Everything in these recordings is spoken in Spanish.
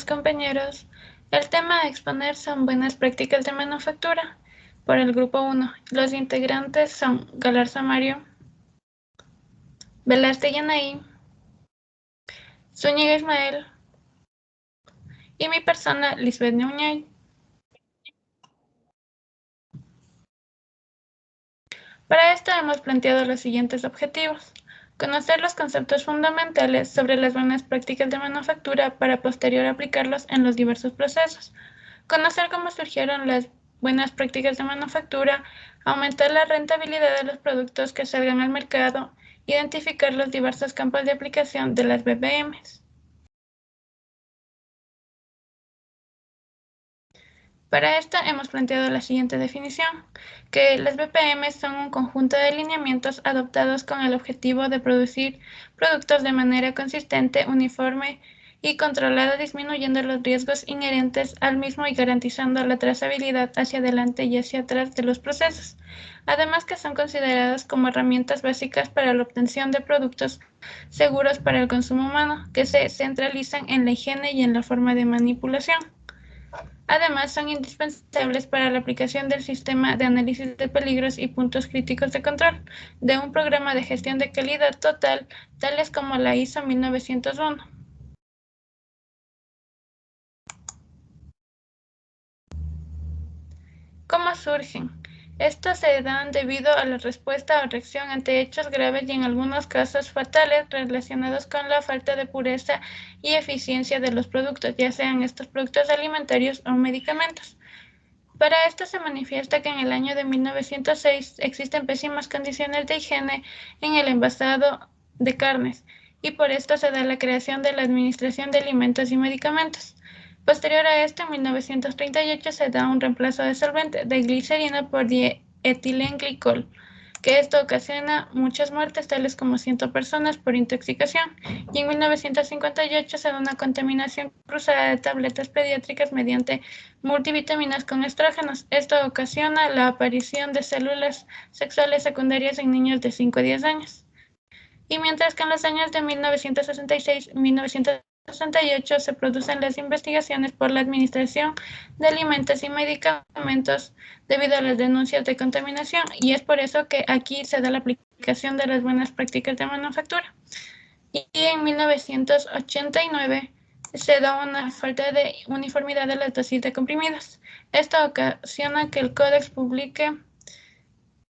compañeros. El tema a exponer son buenas prácticas de manufactura por el grupo 1. Los integrantes son Galarza Mario, Velázquez Yanaí, Zúñiga Ismael y mi persona, Lisbeth Ñuñay. Para esto hemos planteado los siguientes objetivos. Conocer los conceptos fundamentales sobre las buenas prácticas de manufactura para posterior aplicarlos en los diversos procesos. Conocer cómo surgieron las buenas prácticas de manufactura, aumentar la rentabilidad de los productos que salgan al mercado, identificar los diversos campos de aplicación de las BPMs. Para esto hemos planteado la siguiente definición, que las BPMs son un conjunto de lineamientos adoptados con el objetivo de producir productos de manera consistente, uniforme y controlada, disminuyendo los riesgos inherentes al mismo y garantizando la trazabilidad hacia adelante y hacia atrás de los procesos. Además que son consideradas como herramientas básicas para la obtención de productos seguros para el consumo humano, que se centralizan en la higiene y en la forma de manipulación. Además, son indispensables para la aplicación del sistema de análisis de peligros y puntos críticos de control de un programa de gestión de calidad total, tales como la ISO 1901. ¿Cómo surgen? Estos se dan debido a la respuesta o reacción ante hechos graves y en algunos casos fatales relacionados con la falta de pureza y eficiencia de los productos, ya sean estos productos alimentarios o medicamentos. Para esto se manifiesta que en el año de 1906 existen pésimas condiciones de higiene en el envasado de carnes y por esto se da la creación de la Administración de Alimentos y Medicamentos. Posterior a esto, en 1938 se da un reemplazo de solvente de glicerina por dietilenglicol, que esto ocasiona muchas muertes, tales como 100 personas por intoxicación, y en 1958 se da una contaminación cruzada de tabletas pediátricas mediante multivitaminas con estrógenos. Esto ocasiona la aparición de células sexuales secundarias en niños de 5 a 10 años. Y mientras que en los años de 1966 y 1968 se producen las investigaciones por la Administración de Alimentos y Medicamentos debido a las denuncias de contaminación, y es por eso que aquí se da la aplicación de las buenas prácticas de manufactura. Y en 1989 se da una falta de uniformidad de las dosis de comprimidos. Esto ocasiona que el Codex publique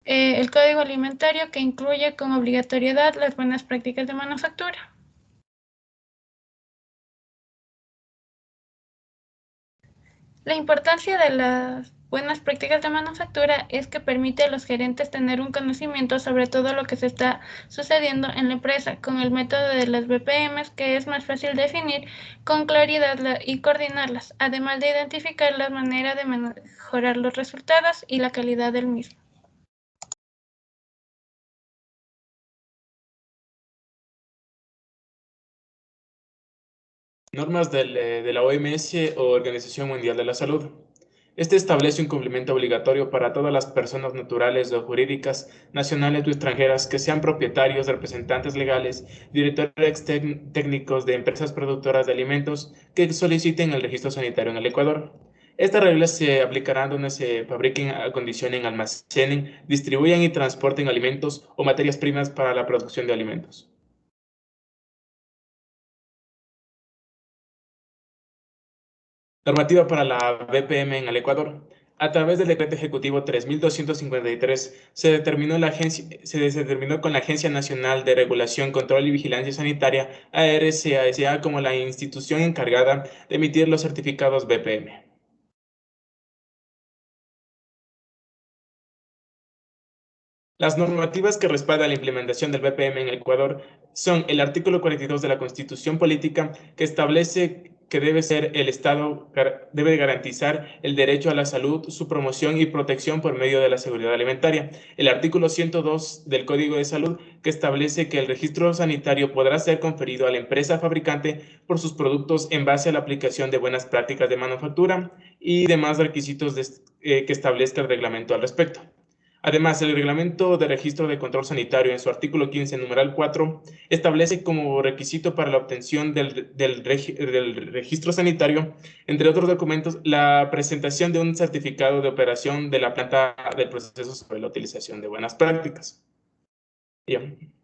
el Código Alimentario, que incluye con obligatoriedad las buenas prácticas de manufactura. La importancia de las buenas prácticas de manufactura es que permite a los gerentes tener un conocimiento sobre todo lo que se está sucediendo en la empresa con el método de las BPMs, que es más fácil definir con claridad y coordinarlas, además de identificar la manera de mejorar los resultados y la calidad del mismo. Normas de la OMS o Organización Mundial de la Salud. Este establece un cumplimiento obligatorio para todas las personas naturales o jurídicas, nacionales o extranjeras, que sean propietarios, representantes legales, directores técnicos de empresas productoras de alimentos que soliciten el registro sanitario en el Ecuador. Estas reglas se aplicarán donde se fabriquen, acondicionen, almacenen, distribuyan y transporten alimentos o materias primas para la producción de alimentos. Normativa para la BPM en el Ecuador. A través del Decreto Ejecutivo 3253 se determinó con la Agencia Nacional de Regulación, Control y Vigilancia Sanitaria, ARCA, como la institución encargada de emitir los certificados BPM. Las normativas que respaldan la implementación del BPM en el Ecuador son el artículo 42 de la Constitución Política, que establece que el Estado debe garantizar el derecho a la salud, su promoción y protección por medio de la seguridad alimentaria. El artículo 102 del Código de Salud, que establece que el registro sanitario podrá ser conferido a la empresa fabricante por sus productos en base a la aplicación de buenas prácticas de manufactura y demás requisitos que establezca el reglamento al respecto. Además, el Reglamento de Registro de Control Sanitario, en su artículo 15, numeral 4, establece como requisito para la obtención del registro sanitario, entre otros documentos, la presentación de un certificado de operación de la planta del proceso sobre la utilización de buenas prácticas. Bien.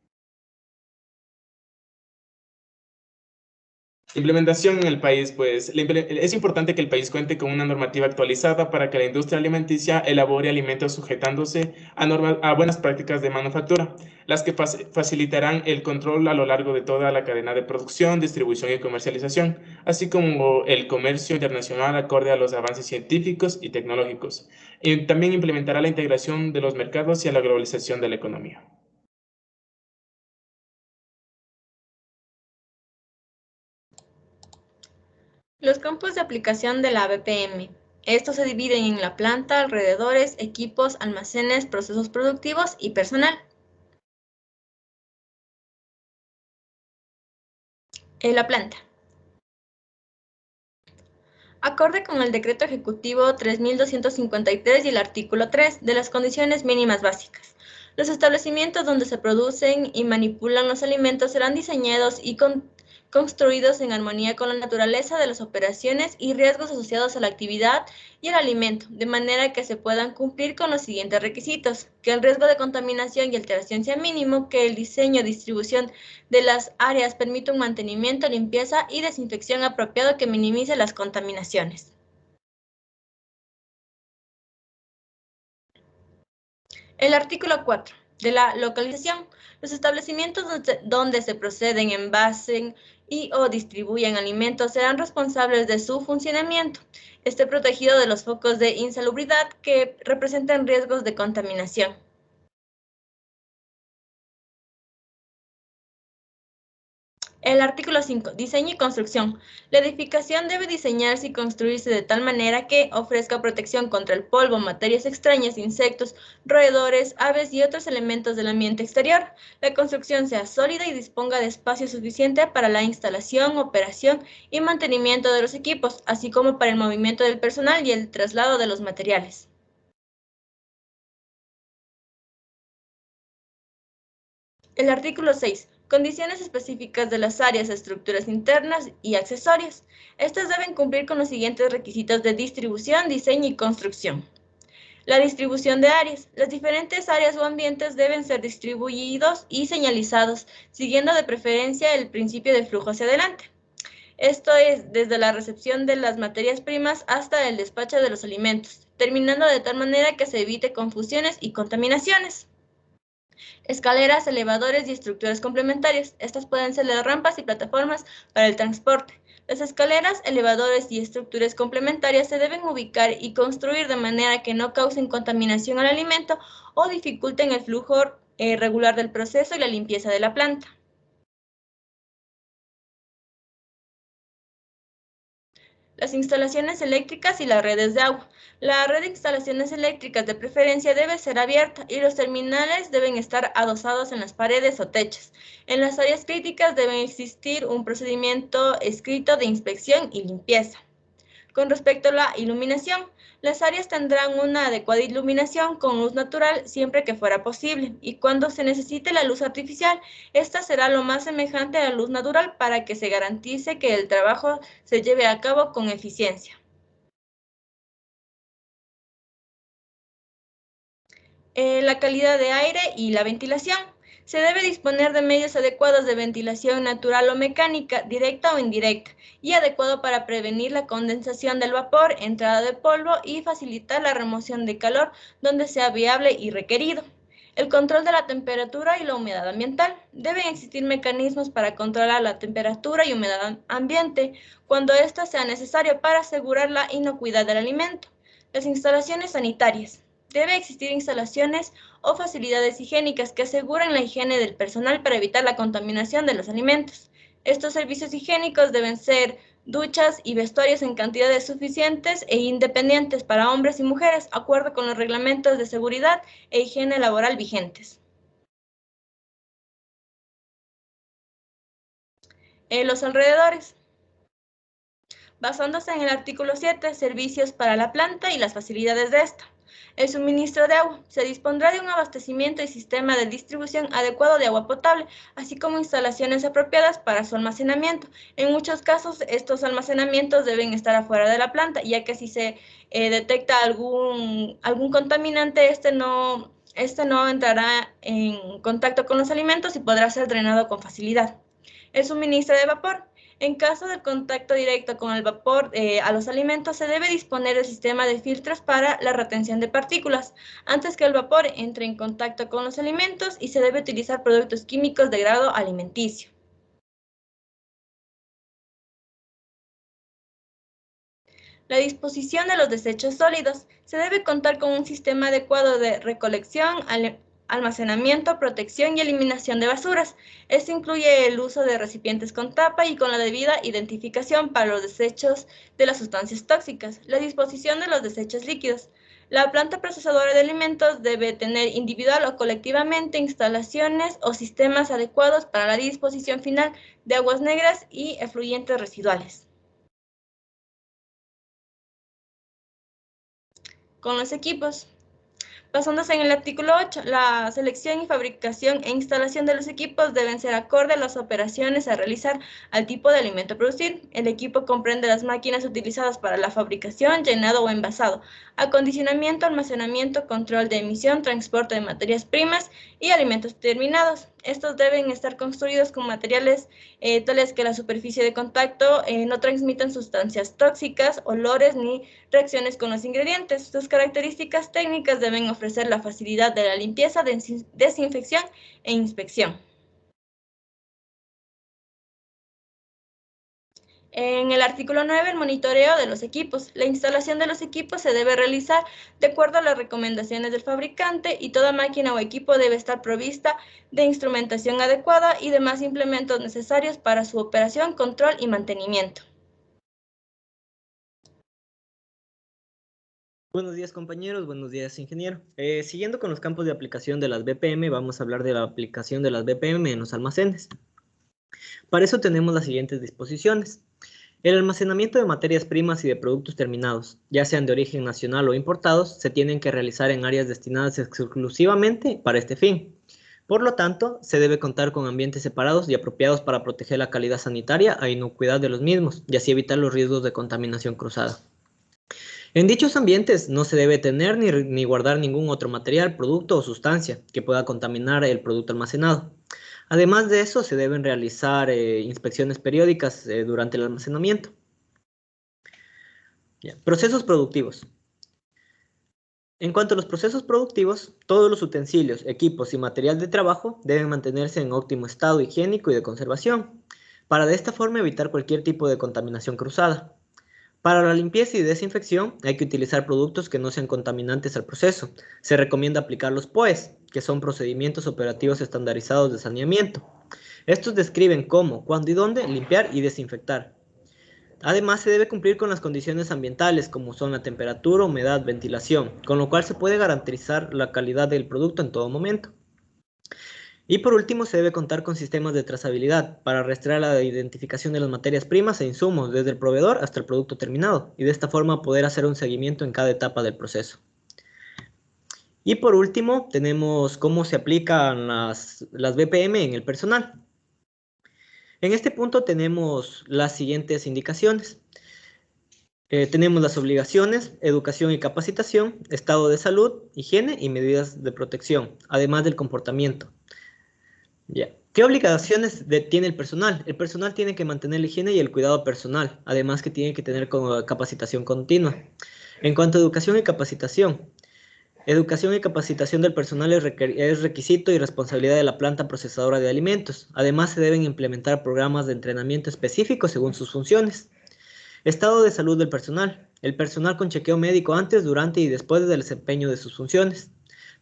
Implementación en el país, pues es importante que el país cuente con una normativa actualizada para que la industria alimenticia elabore alimentos sujetándose a buenas prácticas de manufactura, las que facilitarán el control a lo largo de toda la cadena de producción, distribución y comercialización, así como el comercio internacional acorde a los avances científicos y tecnológicos. Y también implementará la integración de los mercados y a la globalización de la economía. Los campos de aplicación de la BPM. Estos se dividen en la planta, alrededores, equipos, almacenes, procesos productivos y personal. La planta. Acorde con el Decreto Ejecutivo 3253 y el artículo 3 de las condiciones mínimas básicas. Los establecimientos donde se producen y manipulan los alimentos serán diseñados y construidos en armonía con la naturaleza de las operaciones y riesgos asociados a la actividad y el alimento, de manera que se puedan cumplir con los siguientes requisitos: que el riesgo de contaminación y alteración sea mínimo, que el diseño y distribución de las áreas permita un mantenimiento, limpieza y desinfección apropiado que minimice las contaminaciones. El artículo 4 de la localización. Los establecimientos donde se proceden, envasen y o distribuyen alimentos serán responsables de su funcionamiento. Esté protegido de los focos de insalubridad que representan riesgos de contaminación. El artículo 5. Diseño y construcción. La edificación debe diseñarse y construirse de tal manera que ofrezca protección contra el polvo, materias extrañas, insectos, roedores, aves y otros elementos del ambiente exterior. La construcción sea sólida y disponga de espacio suficiente para la instalación, operación y mantenimiento de los equipos, así como para el movimiento del personal y el traslado de los materiales. El artículo 6. Condiciones específicas de las áreas, estructuras internas y accesorios. Estas deben cumplir con los siguientes requisitos de distribución, diseño y construcción. La distribución de áreas. Las diferentes áreas o ambientes deben ser distribuidos y señalizados, siguiendo de preferencia el principio de flujo hacia adelante. Esto es, desde la recepción de las materias primas hasta el despacho de los alimentos, terminando de tal manera que se evite confusiones y contaminaciones. Escaleras, elevadores y estructuras complementarias. Estas pueden ser las rampas y plataformas para el transporte. Las escaleras, elevadores y estructuras complementarias se deben ubicar y construir de manera que no causen contaminación al alimento o dificulten el flujo regular del proceso y la limpieza de la planta. Las instalaciones eléctricas y las redes de agua. La red de instalaciones eléctricas de preferencia debe ser abierta y los terminales deben estar adosados en las paredes o techos. En las áreas críticas debe existir un procedimiento escrito de inspección y limpieza. Con respecto a la iluminación, las áreas tendrán una adecuada iluminación con luz natural siempre que fuera posible, y cuando se necesite la luz artificial, esta será lo más semejante a la luz natural para que se garantice que el trabajo se lleve a cabo con eficiencia. La calidad de aire y la ventilación. Se debe disponer de medios adecuados de ventilación natural o mecánica, directa o indirecta, y adecuado para prevenir la condensación del vapor, entrada de polvo y facilitar la remoción de calor donde sea viable y requerido. El control de la temperatura y la humedad ambiental. Deben existir mecanismos para controlar la temperatura y humedad ambiente cuando esto sea necesario para asegurar la inocuidad del alimento. Las instalaciones sanitarias. Debe existir instalaciones o facilidades higiénicas que aseguren la higiene del personal para evitar la contaminación de los alimentos. Estos servicios higiénicos deben ser duchas y vestuarios en cantidades suficientes e independientes para hombres y mujeres, de acuerdo con los reglamentos de seguridad e higiene laboral vigentes. Los alrededores. Basándose en el artículo 7, servicios para la planta y las facilidades de esta. El suministro de agua. Se dispondrá de un abastecimiento y sistema de distribución adecuado de agua potable, así como instalaciones apropiadas para su almacenamiento. En muchos casos, estos almacenamientos deben estar afuera de la planta, ya que si se detecta algún contaminante, este no entrará en contacto con los alimentos y podrá ser drenado con facilidad. El suministro de vapor. En caso de contacto directo con el vapor a los alimentos, se debe disponer del sistema de filtros para la retención de partículas antes que el vapor entre en contacto con los alimentos, y se debe utilizar productos químicos de grado alimenticio. La disposición de los desechos sólidos. Se debe contar con un sistema adecuado de recolección, almacenamiento, protección y eliminación de basuras. Esto incluye el uso de recipientes con tapa y con la debida identificación para los desechos de las sustancias tóxicas. La disposición de los desechos líquidos. La planta procesadora de alimentos debe tener individual o colectivamente instalaciones o sistemas adecuados para la disposición final de aguas negras y efluyentes residuales. Con los equipos. Basándose en el artículo 8, la selección y fabricación e instalación de los equipos deben ser acorde a las operaciones a realizar al tipo de alimento a producir. El equipo comprende las máquinas utilizadas para la fabricación, llenado o envasado, acondicionamiento, almacenamiento, control de emisión, transporte de materias primas y alimentos terminados. Estos deben estar construidos con materiales tales que la superficie de contacto no transmitan sustancias tóxicas, olores ni reacciones con los ingredientes. Sus características técnicas deben ofrecer la facilidad de la limpieza, desinfección e inspección. En el artículo 9, el monitoreo de los equipos. La instalación de los equipos se debe realizar de acuerdo a las recomendaciones del fabricante, y toda máquina o equipo debe estar provista de instrumentación adecuada y demás implementos necesarios para su operación, control y mantenimiento. Buenos días, compañeros, buenos días, ingeniero. Siguiendo con los campos de aplicación de las BPM, vamos a hablar de la aplicación de las BPM en los almacenes. Para eso tenemos las siguientes disposiciones. El almacenamiento de materias primas y de productos terminados, ya sean de origen nacional o importados, se tienen que realizar en áreas destinadas exclusivamente para este fin. Por lo tanto, se debe contar con ambientes separados y apropiados para proteger la calidad sanitaria e inocuidad de los mismos, y así evitar los riesgos de contaminación cruzada. En dichos ambientes no se debe tener ni guardar ningún otro material, producto o sustancia que pueda contaminar el producto almacenado. Además de eso, se deben realizar inspecciones periódicas durante el almacenamiento. Procesos productivos. En cuanto a los procesos productivos, todos los utensilios, equipos y material de trabajo deben mantenerse en óptimo estado higiénico y de conservación, para de esta forma evitar cualquier tipo de contaminación cruzada. Para la limpieza y desinfección hay que utilizar productos que no sean contaminantes al proceso. Se recomienda aplicar los POEs, que son procedimientos operativos estandarizados de saneamiento. Estos describen cómo, cuándo y dónde limpiar y desinfectar. Además, se debe cumplir con las condiciones ambientales, como son la temperatura, humedad, ventilación, con lo cual se puede garantizar la calidad del producto en todo momento. Y por último, se debe contar con sistemas de trazabilidad para rastrear la identificación de las materias primas e insumos desde el proveedor hasta el producto terminado, y de esta forma poder hacer un seguimiento en cada etapa del proceso. Y por último, tenemos cómo se aplican las BPM en el personal. En este punto tenemos las siguientes indicaciones. Tenemos las obligaciones, educación y capacitación, estado de salud, higiene y medidas de protección, además del comportamiento. ¿Qué obligaciones tiene el personal? El personal tiene que mantener la higiene y el cuidado personal, además que tiene que tener capacitación continua. En cuanto a educación y capacitación del personal es requisito y responsabilidad de la planta procesadora de alimentos. Además, se deben implementar programas de entrenamiento específicos según sus funciones. Estado de salud del personal. El personal con chequeo médico antes, durante y después del desempeño de sus funciones.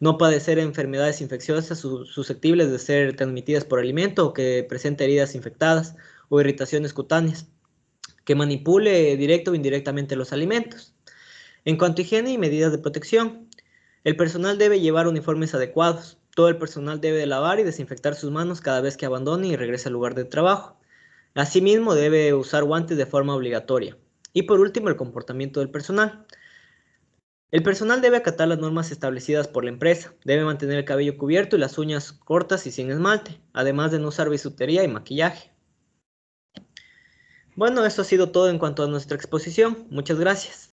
No padecer enfermedades infecciosas susceptibles de ser transmitidas por alimento, o que presente heridas infectadas o irritaciones cutáneas. Que manipule directo o indirectamente los alimentos. En cuanto a higiene y medidas de protección, el personal debe llevar uniformes adecuados. Todo el personal debe lavar y desinfectar sus manos cada vez que abandone y regrese al lugar de trabajo. Asimismo, debe usar guantes de forma obligatoria. Y por último, el comportamiento del personal. El personal debe acatar las normas establecidas por la empresa, debe mantener el cabello cubierto y las uñas cortas y sin esmalte, además de no usar bisutería y maquillaje. Bueno, eso ha sido todo en cuanto a nuestra exposición. Muchas gracias.